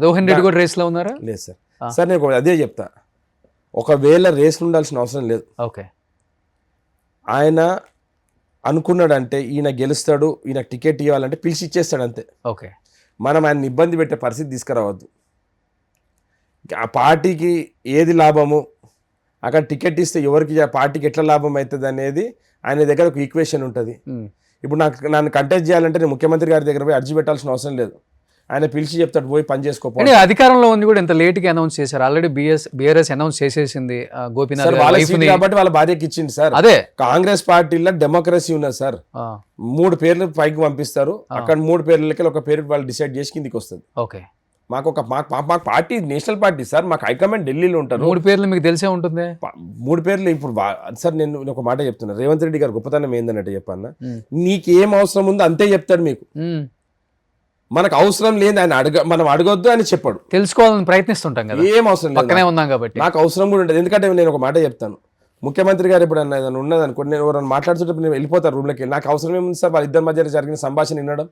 రోహన్ రెడ్డి కూడా రేస్లో ఉన్నారా? లేదు సార్. సార్ నేను అదే చెప్తా, ఒకవేళ రేస్లు ఉండాల్సిన అవసరం లేదు. ఓకే, ఆయన అనుకున్నాడంటే ఈయన గెలుస్తాడు, ఈయన టికెట్ ఇవ్వాలంటే పిలిచి ఇచ్చేస్తాడు అంతే. ఓకే, మనం ఆయన ఇబ్బంది పెట్టే పరిస్థితి తీసుకురావద్దు. ఆ పార్టీకి ఏది లాభము, అక్కడ టికెట్ ఇస్తే ఎవరికి ఆ పార్టీకి ఎట్లా లాభం అవుతుంది అనేది ఆయన దగ్గర ఒక ఈక్వేషన్ ఉంటుంది. ఇప్పుడు నన్ను కంటెస్ట్ చేయాలంటే నేను ముఖ్యమంత్రి గారి దగ్గర పోయి అర్జీ పెట్టాల్సిన అవసరం లేదు. ఆయన పిలిచి చెప్తాడు పోయి పని చేసుకోవాలి. అధికారంలో ఉంది కూడా ఇంత లేట్గా అనౌన్స్ చేశారు. ఆల్రెడీ బీఆర్ఎస్ అనౌన్స్ చేసేసింది గోపీనాథ్ కాబట్టి వాళ్ళ భార్యకి ఇచ్చింది సార్. అదే కాంగ్రెస్ పార్టీలో డెమోక్రసీ ఉన్నది సార్. 3 పేర్లు పైకి పంపిస్తారు, అక్కడ 3 పేర్లకి ఒక పేరు వాళ్ళు డిసైడ్ చేసి కిందికి వస్తుంది. ఓకే, మాకు పార్టీ నేషనల్ పార్టీ సార్, మాకు హైకమాండ్ ఢిల్లీలో ఉంటారు. 3 పేర్లు మీకు తెలిసే ఉంటుంది. 3 పేర్లు ఇప్పుడు సార్ నేను ఒక మాట చెప్తున్నా, రేవంత్ రెడ్డి గారు గొప్పతనం ఏందన్నట్టు చెప్పన్నా, నీకేం అవసరం ఉందో అంతే చెప్తాడు మీకు. మనకు అవసరం లేదు ఆయన మనం అడగొద్దు అని చెప్పాడు. తెలుసుకోవాలని ప్రయత్నిస్తుంటాం కదా, ఏం అవసరం లేదు, పక్కనే ఉన్నాం కాబట్టి. నాకు అవసరం కూడా ఉంటుంది. ఎందుకంటే నేను ఒక మాట చెప్తాను, ముఖ్యమంత్రి గారు ఇప్పుడు ఏదైనా ఉన్నది అనుకోండి, నేను ఎవరైనా మాట్లాడుతుంటే నేను వెళ్ళిపోతాను రూమ్లోకి. నాకు అవసరం ఏముంది సార్ వాళ్ళ ఇద్దరి మధ్య జరిగిన సంభాషణ వినడం?